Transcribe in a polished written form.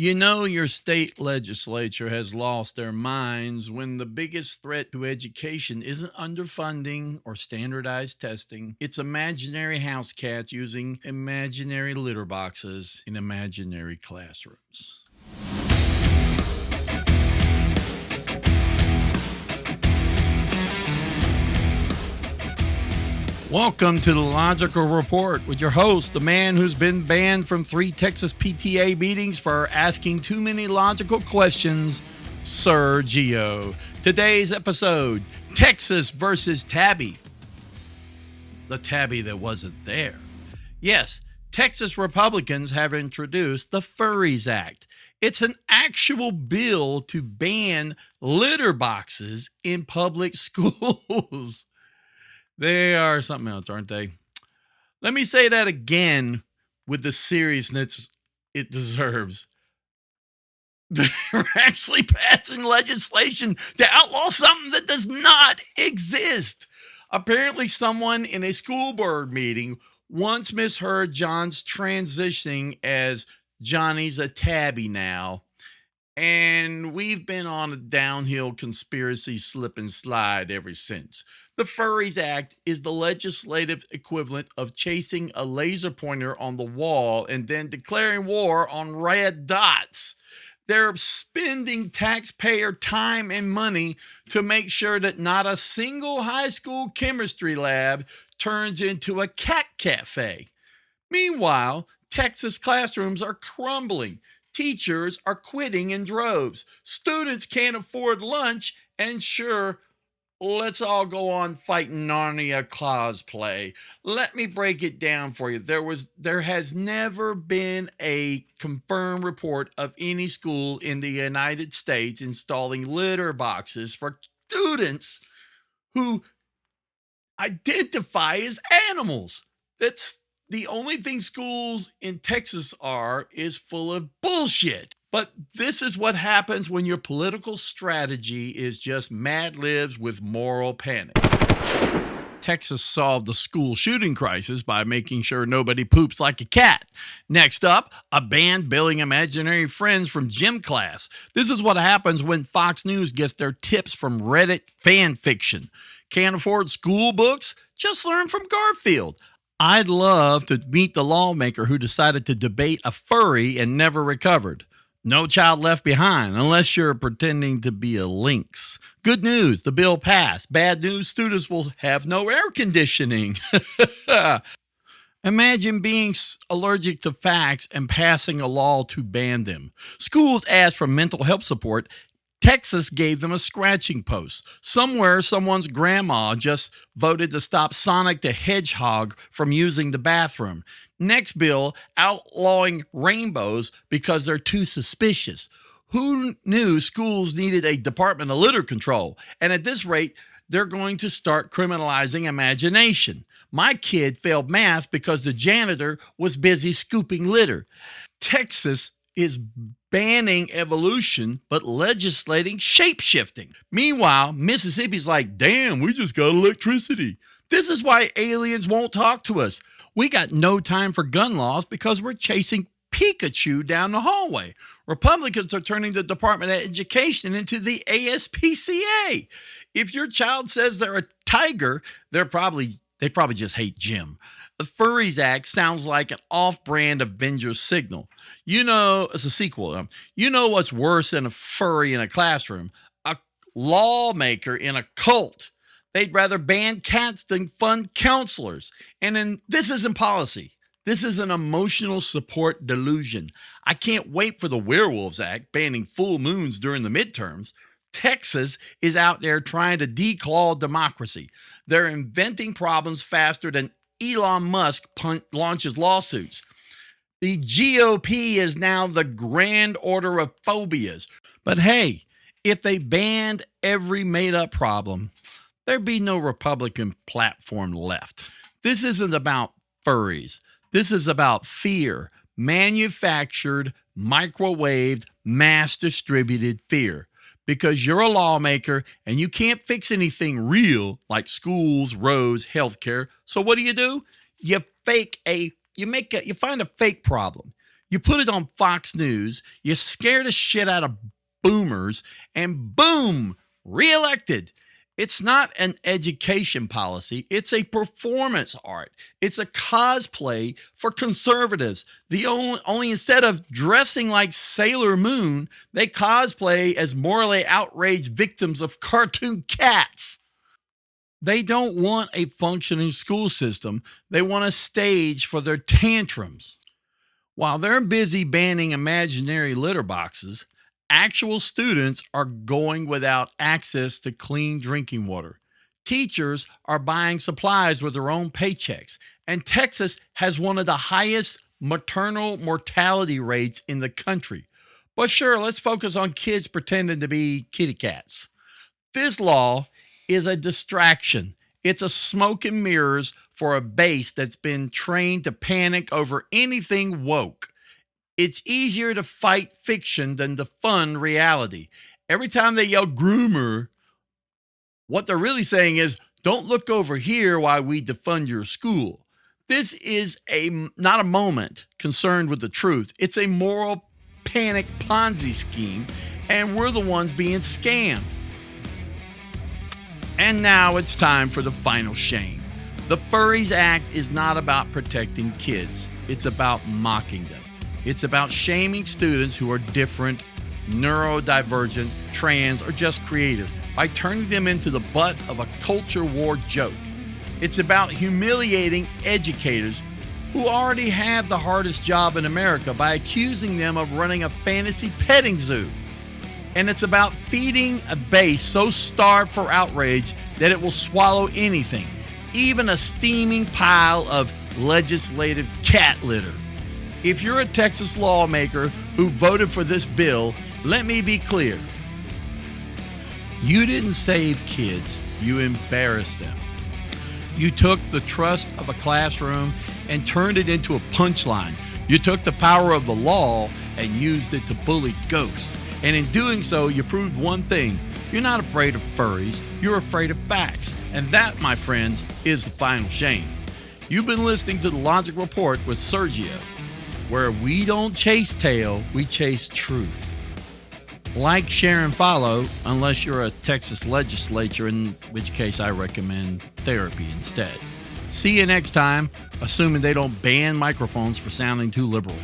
You know, your state legislature has lost their minds when the biggest threat to education isn't underfunding or standardized testing. It's imaginary house cats using imaginary litter boxes in imaginary classrooms. Welcome to the Logical Report with your host, the man who's been banned from 3 Texas PTA meetings for asking too many logical questions, Sir Geo. Today's episode, Texas versus Tabby. The Tabby that wasn't there. Yes, Texas Republicans have introduced the Furries Act. It's an actual bill to ban litter boxes in public schools. They are something else, aren't they? Let me say that again with the seriousness it deserves. They're actually passing legislation to outlaw something that does not exist. Apparently, someone in a school board meeting once misheard John's transitioning as Johnny's a tabby now. And we've been on a downhill conspiracy slip and slide ever since. The Furries Act is the legislative equivalent of chasing a laser pointer on the wall and then declaring war on red dots. They're spending taxpayer time and money to make sure that not a single high school chemistry lab turns into a cat cafe. Meanwhile, Texas classrooms are crumbling. Teachers are quitting in droves. Students can't afford lunch. And sure, let's all go on fighting Narnia cosplay. Let me break it down for you. There has never been a confirmed report of any school in the United States installing litter boxes for students who identify as animals. That's the only thing schools in Texas is full of bullshit. But this is what happens when your political strategy is just Mad Libs with moral panic. Texas solved the school shooting crisis by making sure nobody poops like a cat. Next up, a band billing imaginary friends from gym class. This is what happens when Fox News gets their tips from Reddit fan fiction. Can't afford school books? Just learn from Garfield. I'd love to meet the lawmaker who decided to debate a furry and never recovered. No child left behind, unless you're pretending to be a lynx. Good news, the bill passed. Bad news, students will have no air conditioning. Imagine being allergic to facts and passing a law to ban them. Schools asked for mental health support. Texas gave them a scratching post. Somewhere, someone's grandma just voted to stop Sonic the Hedgehog from using the bathroom. Next bill, outlawing rainbows because they're too suspicious. Who knew schools needed a Department of Litter Control? And at this rate, they're going to start criminalizing imagination. My kid failed math because the janitor was busy scooping litter. Texas is banning evolution, but legislating shape-shifting. Meanwhile, Mississippi's like, damn, we just got electricity. This is why aliens won't talk to us. We got no time for gun laws because we're chasing Pikachu down the hallway. Republicans are turning the Department of Education into the ASPCA. If your child says they're a tiger, they probably just hate Jim. The Furries Act sounds like an off-brand Avengers signal. You know, it's a sequel. You know what's worse than a furry in a classroom? A lawmaker in a cult. They'd rather ban cats than fund counselors. This isn't policy. This is an emotional support delusion. I can't wait for the Werewolves Act banning full moons during the midterms. Texas is out there trying to declaw democracy. They're inventing problems faster than Elon Musk launches lawsuits. The GOP is now the grand order of phobias. But hey, if they banned every made-up problem, there'd be no Republican platform left. This isn't about furries. This is about fear. Manufactured, microwaved, mass-distributed fear. Because you're a lawmaker and you can't fix anything real like schools, roads, healthcare. So what do? You find a fake problem. You put it on Fox News, you scare the shit out of boomers, and boom, reelected. It's not an education policy, it's a performance art. It's a cosplay for conservatives. Only instead of dressing like Sailor Moon, they cosplay as morally outraged victims of cartoon cats. They don't want a functioning school system, they want a stage for their tantrums. While they're busy banning imaginary litter boxes, actual students are going without access to clean drinking water. Teachers are buying supplies with their own paychecks, and Texas has one of the highest maternal mortality rates in the country. But sure, let's focus on kids pretending to be kitty cats. This law is a distraction. It's a smoke and mirrors for a base that's been trained to panic over anything woke. It's easier to fight fiction than to fund reality. Every time they yell groomer, what they're really saying is, don't look over here while we defund your school. This is not a moment concerned with the truth. It's a moral panic Ponzi scheme, and we're the ones being scammed. And now it's time for the final shame. The Furries Act is not about protecting kids. It's about mocking them. It's about shaming students who are different, neurodivergent, trans, or just creative by turning them into the butt of a culture war joke. It's about humiliating educators who already have the hardest job in America by accusing them of running a fantasy petting zoo. And it's about feeding a base so starved for outrage that it will swallow anything, even a steaming pile of legislative cat litter. If you're a Texas lawmaker who voted for this bill, let me be clear. You didn't save kids, you embarrassed them. You took the trust of a classroom and turned it into a punchline. You took the power of the law and used it to bully ghosts. And in doing so, you proved one thing. You're not afraid of furries, you're afraid of facts. And that, my friends, is the final shame. You've been listening to The Logic Report with Sergio, where we don't chase tail, we chase truth. Like, share, and follow, unless you're a Texas legislature, in which case I recommend therapy instead. See you next time, assuming they don't ban microphones for sounding too liberal.